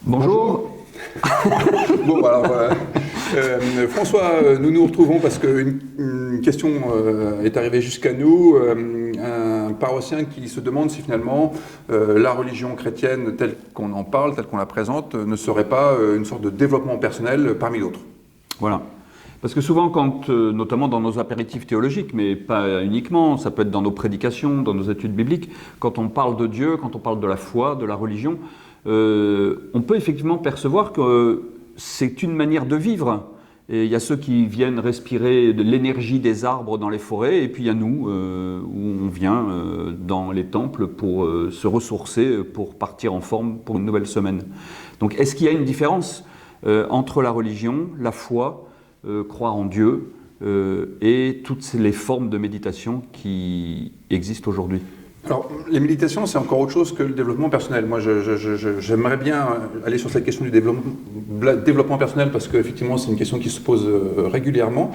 Bonjour. Bon, alors voilà. François, nous nous retrouvons parce qu'une question est arrivée jusqu'à nous. Un paroissien qui se demande si finalement la religion chrétienne telle qu'on en parle, telle qu'on la présente, ne serait pas une sorte de développement personnel parmi d'autres. Voilà. Parce que souvent, quand, notamment dans nos apéritifs théologiques, mais pas uniquement, ça peut être dans nos prédications, dans nos études bibliques, quand on parle de Dieu, quand on parle de la foi, de la religion, on peut effectivement percevoir que c'est une manière de vivre. Et il y a ceux qui viennent respirer de l'énergie des arbres dans les forêts, et puis il y a nous, où on vient dans les temples pour se ressourcer, pour partir en forme pour une nouvelle semaine. Donc est-ce qu'il y a une différence entre la religion, la foi, croire en Dieu et toutes les formes de méditation qui existent aujourd'hui? Alors, les méditations, c'est encore autre chose que le développement personnel. Moi, j'aimerais bien aller sur cette question du développement personnel parce qu'effectivement, c'est une question qui se pose régulièrement.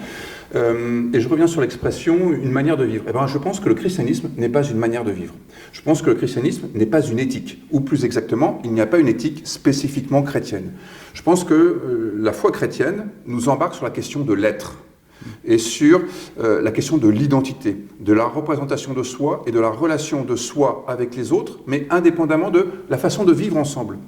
Et je reviens sur l'expression « une manière de vivre ». Eh bien, je pense que le christianisme n'est pas une manière de vivre. Je pense que le christianisme n'est pas une éthique. Ou plus exactement, il n'y a pas une éthique spécifiquement chrétienne. Je pense que la foi chrétienne nous embarque sur la question de l'être. Et sur la question de l'identité, de la représentation de soi et de la relation de soi avec les autres, mais indépendamment de la façon de vivre ensemble.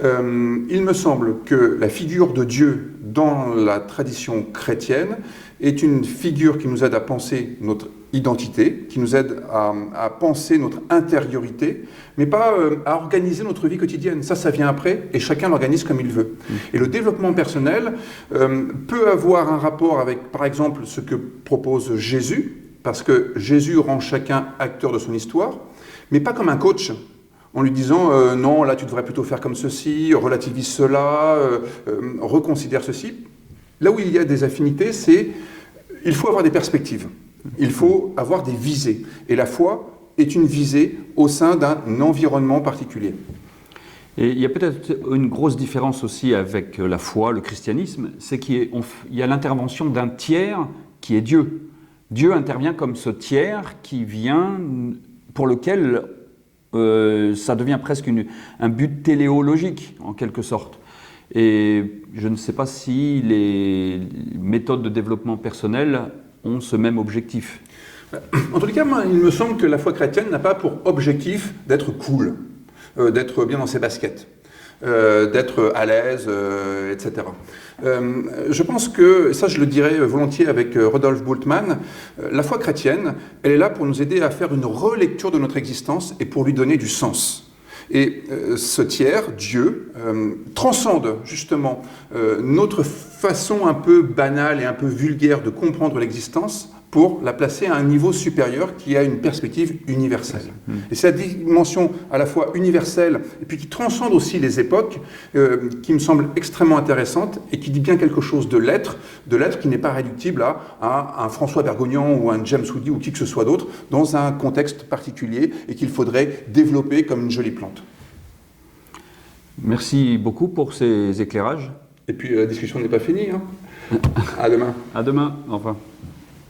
Il me semble que la figure de Dieu dans la tradition chrétienne est une figure qui nous aide à penser notre identité, qui nous aide à penser notre intériorité, mais pas à organiser notre vie quotidienne. Ça vient après, et chacun l'organise comme il veut. Et le développement personnel peut avoir un rapport avec, par exemple, ce que propose Jésus, parce que Jésus rend chacun acteur de son histoire, mais pas comme un coach, en lui disant non, là tu devrais plutôt faire comme ceci, relativise cela, reconsidère ceci. Là où il y a des affinités, c'est il faut avoir des perspectives, il faut avoir des visées. Et la foi est une visée au sein d'un environnement particulier. Et il y a peut-être une grosse différence aussi avec la foi, le christianisme, c'est qu'il y a l'intervention d'un tiers qui est Dieu. Dieu intervient comme ce tiers qui vient, pour lequel ça devient presque un but téléologique, en quelque sorte. Et je ne sais pas si les méthodes de développement personnel ont ce même objectif. En tous les cas, moi, il me semble que la foi chrétienne n'a pas pour objectif d'être cool, d'être bien dans ses baskets, d'être à l'aise, etc. Je pense que, ça je le dirais volontiers avec Rodolphe Bultmann, la foi chrétienne, elle est là pour nous aider à faire une relecture de notre existence et pour lui donner du sens. Et ce tiers, Dieu, transcende justement notre façon un peu banale et un peu vulgaire de comprendre l'existence pour la placer à un niveau supérieur qui a une perspective universelle. Et c'est la dimension à la fois universelle et puis qui transcende aussi les époques qui me semble extrêmement intéressante et qui dit bien quelque chose de l'être qui n'est pas réductible à un François Bergognan ou un James Woody ou qui que ce soit d'autre dans un contexte particulier et qu'il faudrait développer comme une jolie plante. Merci beaucoup pour ces éclairages. Et puis la discussion n'est pas finie. Hein. À demain. À demain. Au revoir.